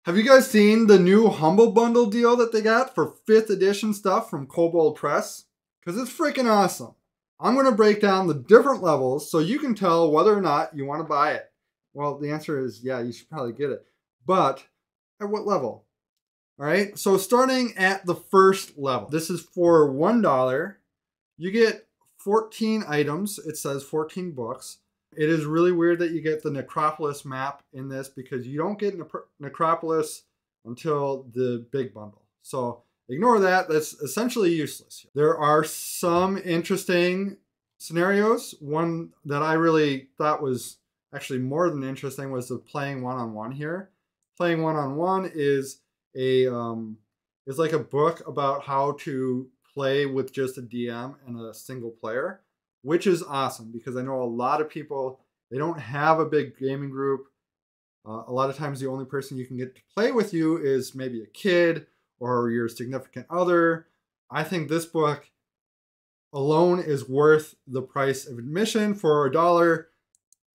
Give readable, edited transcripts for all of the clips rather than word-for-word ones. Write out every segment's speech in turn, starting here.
Have you guys seen the new Humble Bundle deal that they got for 5th edition stuff from Kobold Press? Because it's freaking awesome. I'm going to break down the different levels so you can tell whether or not you want to buy it. Well, the answer is yeah, you should probably get it. But at what level? All right, so starting at the first level, this is for $1. You get 14 items. It says 14 books. It is really weird that you get the Necropolis map in this because you don't get Necropolis until the big bundle. So ignore that. That's essentially useless. There are some interesting scenarios. One that I really thought was actually more than interesting was the playing one-on-one here. Playing one-on-one is like a book about how to play with just a DM and a single player, which is awesome because I know a lot of people, they don't have a big gaming group. A lot of times the only person you can get to play with you is maybe a kid or your significant other. I think this book alone is worth the price of admission for $1.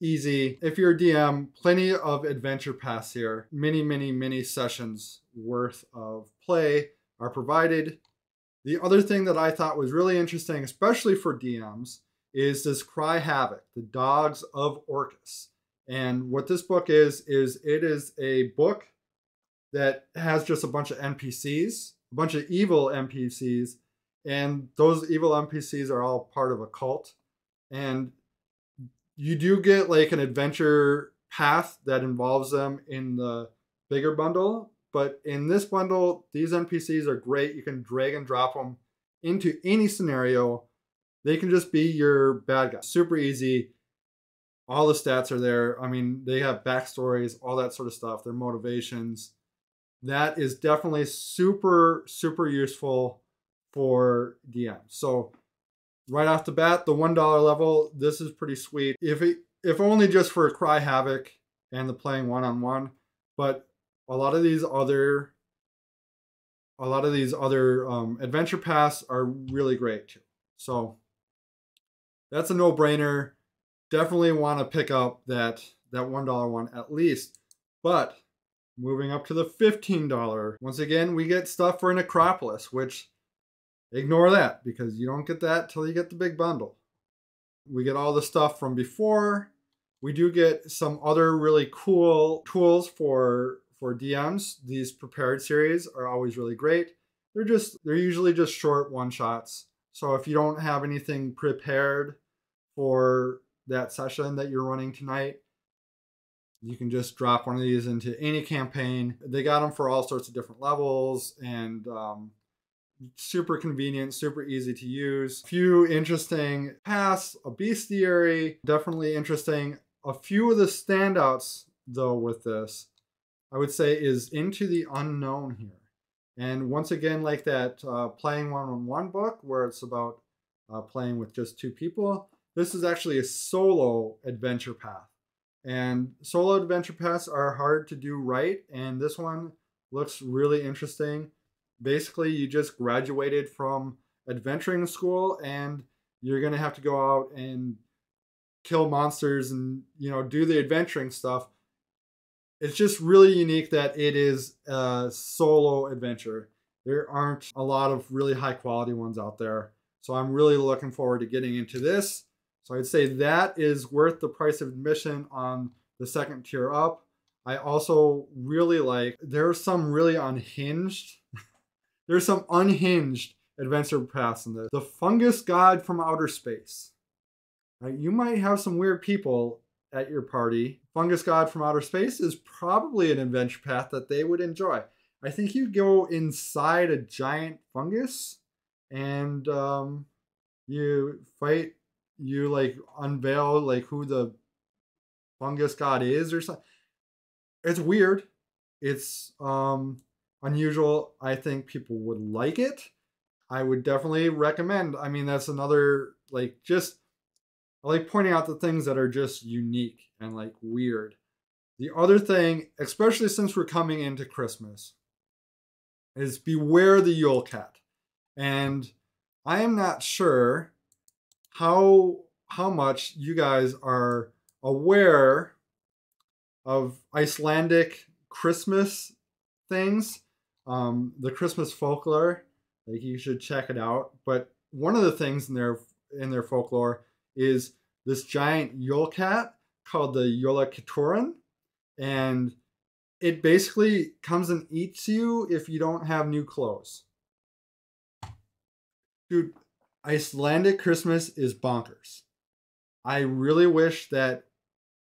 Easy. If you're a DM, plenty of adventure pass here. Many sessions worth of play are provided. The other thing that I thought was really interesting, especially for DMs, is this Cry Havoc, the Dogs of Orcus. And what this book is it is a book that has just a bunch of NPCs, a bunch of evil NPCs, and those evil NPCs are all part of a cult. And you do get like an adventure path that involves them in the bigger bundle. But in this bundle, these NPCs are great. You can drag and drop them into any scenario. They can just be your bad guy. Super easy. All the stats are there. I mean, they have backstories, all that sort of stuff, their motivations. That is definitely super useful for DMs. So right off the bat, the $1 level, this is pretty sweet. If only just for Cry Havoc and the playing one-on-one, but a lot of these other adventure paths are really great too. So that's a no-brainer. Definitely want to pick up that $1 one at least. But moving up to the $15, once again, we get stuff for Necropolis, which ignore that because you don't get that till you get the big bundle. We get all the stuff from before. We do get some other really cool tools for DMs. These prepared series are always really great. They're usually just short one-shots. So if you don't have anything prepared for that session that you're running tonight, you can just drop one of these into any campaign. They got them for all sorts of different levels and super convenient, super easy to use. A few interesting paths, a bestiary, definitely interesting. A few of the standouts though with this, I would say, is Into the Unknown here. And once again, like that playing one-on-one book where it's about playing with just 2 people, this is actually a solo adventure path. And solo adventure paths are hard to do right, and this one looks really interesting. Basically, you just graduated from adventuring school and you're going to have to go out and kill monsters and, do the adventuring stuff. It's just really unique that it is a solo adventure. There aren't a lot of really high quality ones out there. So I'm really looking forward to getting into this. So I'd say that is worth the price of admission on the second tier up. I also really like, there's some really unhinged There's some unhinged adventure paths in this. The Fungus God from Outer Space. Right, you might have some weird people at your party. Fungus God from Outer Space is probably an adventure path that they would enjoy. I think you go inside a giant fungus and you fight, you like unveil like who the fungus god is or something. It's weird. It's unusual. I think people would like it. I would definitely recommend. I mean, that's another, like, just, I like pointing out the things that are just unique and like weird. The other thing, especially since we're coming into Christmas, is beware the Yule Cat. And I am not sure how much you guys are aware of Icelandic Christmas things. The Christmas folklore, like you should check it out. But one of the things in their folklore is this giant Yule cat called the Yola Kituran, and it basically comes and eats you if you don't have new clothes. Dude, Icelandic Christmas is bonkers. I really wish that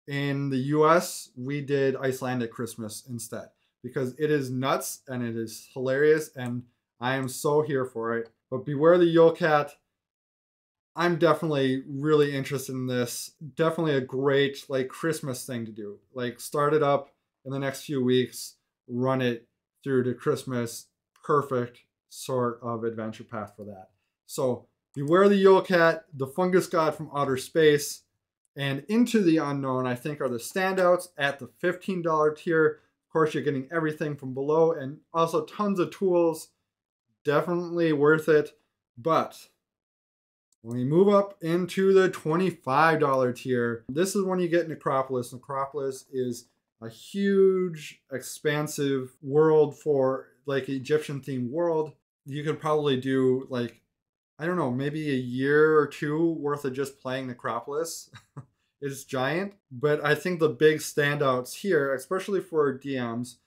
in the US we did Icelandic Christmas instead, because it is nuts and it is hilarious and I am so here for it. But beware the Yule Cat. I'm definitely really interested in this. Definitely a great like Christmas thing to do. Like start it up in the next few weeks, run it through to Christmas. Perfect sort of adventure path for that. So beware the Yule Cat, the Fungus God from Outer Space, and Into the Unknown, I think, are the standouts at the $15 tier. Of course, you're getting everything from below and also tons of tools. Definitely worth it. But when we move up into the $25 tier, this is when you get Necropolis. Necropolis is a huge, expansive world for like Egyptian themed world. You could probably do like, I don't know, maybe a year or two worth of just playing Necropolis. It's giant. But I think the big standouts here, especially for DMs,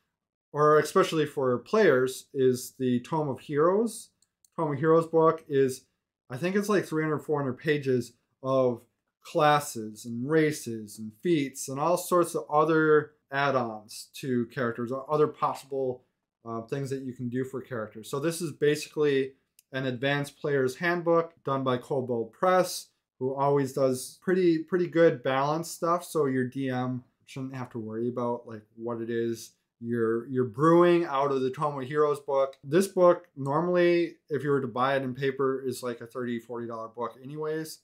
or especially for players, is the Tome of Heroes. Tome of Heroes book is, I think it's like 300, 400 pages of classes and races and feats and all sorts of other add-ons to characters, or other possible things that you can do for characters. So this is basically an advanced player's handbook done by Kobold Press, who always does pretty good balanced stuff. So your DM shouldn't have to worry about like what it is you're brewing out of the Tome of Heroes book. This book, normally, if you were to buy it in paper, is like a $30, $40 book anyways.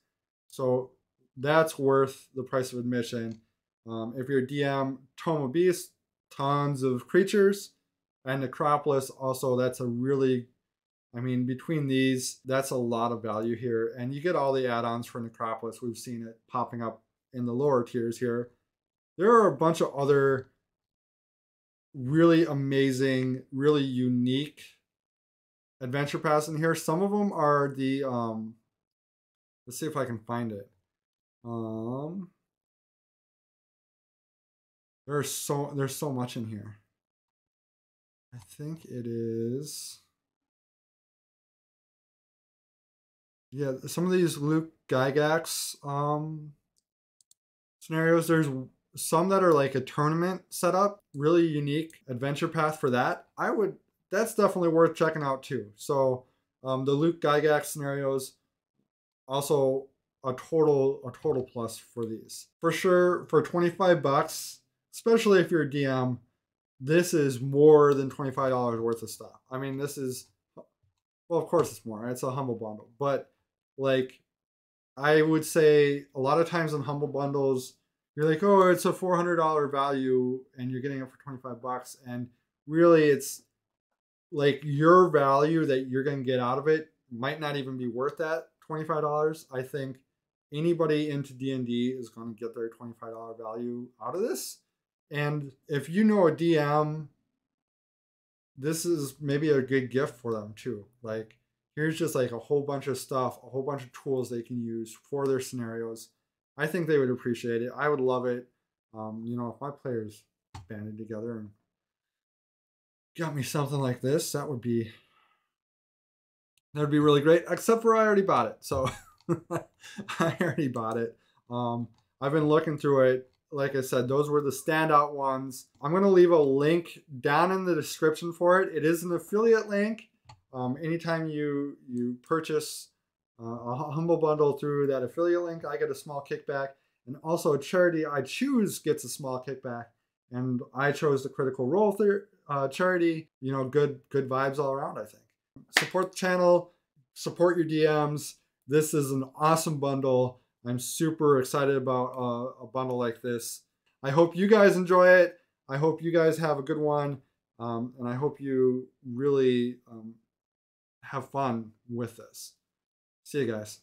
So that's worth the price of admission. If you're a DM, Tome of Beasts, tons of creatures. And Necropolis, also, that's a really, I mean, between these, that's a lot of value here. And you get all the add-ons for Necropolis. We've seen it popping up in the lower tiers here. There are a bunch of other really amazing, really unique adventure paths in here. Some of them are the, let's see if I can find it. There's so much in here. I think it is, yeah, some of these Luke Gygax scenarios, there's some that are like a tournament setup, really unique adventure path for that. That's definitely worth checking out too. So the Luke Gygax scenarios, also a total plus for these. For sure, for 25 bucks, especially if you're a DM, this is more than $25 worth of stuff. I mean, this is, well, of course it's more. It's a humble bundle. But like, I would say a lot of times in humble bundles, you're like, oh, it's a $400 value and you're getting it for 25 bucks. And really it's like your value that you're going to get out of it might not even be worth that $25. I think anybody into D&D is going to get their $25 value out of this. And if you know a DM, this is maybe a good gift for them too. Like, here's just like a whole bunch of stuff, a whole bunch of tools they can use for their scenarios. I think they would appreciate it. I would love it. You know, if my players banded together and got me something like this, that'd be really great. Except for I already bought it. So I already bought it. I've been looking through it. Like I said, those were the standout ones. I'm going to leave a link down in the description for it. It is an affiliate link. Anytime you purchase a Humble Bundle through that affiliate link, I get a small kickback. And also a charity I choose gets a small kickback. And I chose the Critical Role charity. You know, good vibes all around, I think. Support the channel. Support your DMs. This is an awesome bundle. I'm super excited about a bundle like this. I hope you guys enjoy it. I hope you guys have a good one. And I hope you really have fun with this. See you guys.